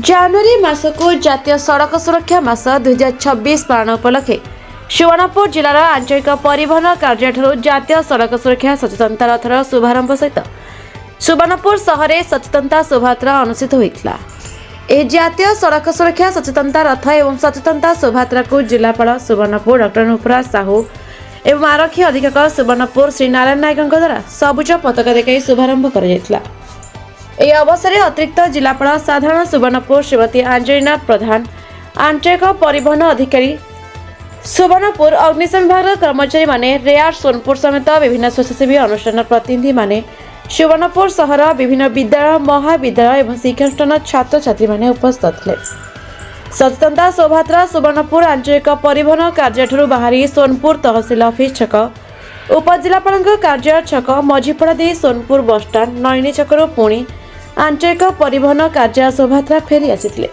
ଜାନୁଆରୀ ମାସକୁ ଜାତୀୟ ସଡ଼କ ସୁରକ୍ଷା ମାସ 2026 ପାଳନ ଉପଲକ୍ଷେ ସୁବର୍ଣ୍ଣପୁର ଜିଲ୍ଲାର ଆଞ୍ଚଳିକ ପରିବହନ କାର୍ଯ୍ୟାଳୟଠାରୁ ଜାତୀୟ ସଡ଼କ ସୁରକ୍ଷା ସଚେତନତା ରଥର ଶୁଭାରମ୍ଭ ସହିତ ସୁବର୍ଣ୍ଣପୁର ସହରରେ ସଚେତନତା ଶୋଭାଯାତ୍ରା ଅନୁଷ୍ଠିତ ହୋଇଥିଲା। ଏହି ଜାତୀୟ ସଡ଼କ ସୁରକ୍ଷା ସଚେତନତା ରଥ ଏବଂ ସଚେତନତା ଶୋଭାଯାତ୍ରାକୁ ଜିଲ୍ଲାପାଳ ସୁବର୍ଣ୍ଣପୁର ଡକ୍ଟର ନୂପୁର ସାହୁ ଏବଂ ଆରକ୍ଷୀ ଅଧୀକ୍ଷକ ସୁବର୍ଣ୍ଣପୁର ଶ୍ରୀ ନାରାୟଣ ନାୟକଙ୍କ ଦ୍ୱାରା ସବୁଜ ପତାକା ଦେଖାଇ ଶୁଭାରମ୍ଭ କରାଯାଇଥିଲା। ଏହି ଅବସରରେ ଅତିରିକ୍ତ ଜିଲ୍ଲାପାଳ ସାଧାରଣ ସୁବର୍ଣ୍ଣପୁର ଶ୍ରୀମତୀ ଆଞ୍ଜଳିନା ପ୍ରଧାନ, ଆଞ୍ଚଳିକ ପରିବହନ ଅଧିକାରୀ ସୁବର୍ଣ୍ଣପୁର, ଅଗ୍ନିଶମ ବିଭାଗର କର୍ମଚାରୀମାନେ, ରେୟାର ସୋନପୁର ସମେତ ବିଭିନ୍ନ ସ୍ୱେଚ୍ଛାସେବୀ ଅନୁଷ୍ଠାନର ପ୍ରତିନିଧିମାନେ, ସୁବର୍ଣ୍ଣପୁର ସହର ବିଭିନ୍ନ ବିଦ୍ୟାଳୟ, ମହାବିଦ୍ୟାଳୟ ଏବଂ ଶିକ୍ଷାନୁଷ୍ଠାନ ଛାତ୍ରଛାତ୍ରୀମାନେ ଉପସ୍ଥିତ ଥିଲେ। ସଚେତନତା ଶୋଭାଯାତ୍ରା ସୁବର୍ଣ୍ଣପୁର ଆଞ୍ଚଳିକ ପରିବହନ କାର୍ଯ୍ୟାଳୟଠାରୁ ବାହାରି ସୋନପୁର ତହସିଲ ଅଫିସ ଛକ, ଉପଜିଲ୍ଲାପାଳଙ୍କ କାର୍ଯ୍ୟାଳୟ ଛକ, ମଝିପଡ଼ା ଦେଇ ସୋନପୁର ବସଷ୍ଟାଣ୍ଡ, ନଳିନୀ ଛକରୁ ପୁଣି ଆଞ୍ଚଳିକ ପରିବହନ କାର୍ଯ୍ୟାଳୟ ଶୋଭାଯାତ୍ରା ଫେରି ଆସିଥିଲେ।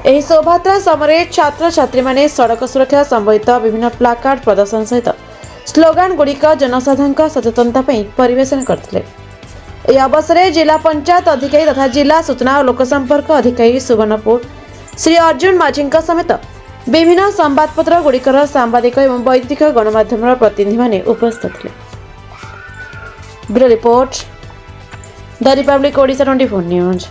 ଏହି ଶୋଭାଯାତ୍ରା ସମୟରେ ଛାତ୍ରଛାତ୍ରୀମାନେ ସଡ଼କ ସୁରକ୍ଷା ସମ୍ବଳିତ ବିଭିନ୍ନ ପ୍ଲାକାର୍ଡ ପ୍ରଦର୍ଶନ ସହିତ ସ୍ଲୋଗାନ ଗୁଡ଼ିକ ଜନସାଧାରଣଙ୍କ ସଚେତନତା ପାଇଁ ପରିବେଷଣ କରିଥିଲେ। ଏହି ଅବସରରେ ଜିଲ୍ଲା ପଞ୍ଚାୟତ ଅଧିକାରୀ ତଥା ଜିଲ୍ଲା ସୂଚନା ଓ ଲୋକସମ୍ପର୍କ ଅଧିକାରୀ ସୁବର୍ଣ୍ଣପୁର ଶ୍ରୀ ଅର୍ଜୁନ ମାଝୀଙ୍କ ସମେତ ବିଭିନ୍ନ ସମ୍ବାଦପତ୍ର ଗୁଡ଼ିକର ସାମ୍ବାଦିକ ଏବଂ ବୈଦ୍ୟୁତିକ ଗଣମାଧ୍ୟମର ପ୍ରତିନିଧିମାନେ ଉପସ୍ଥିତ ଥିଲେ। ବ୍ୟୁରୋ ରିପୋର୍ଟ, ଦ ରିପବ୍ଲିକ ଓଡ଼ିଶା 24 ନ୍ୟୁଜ୍।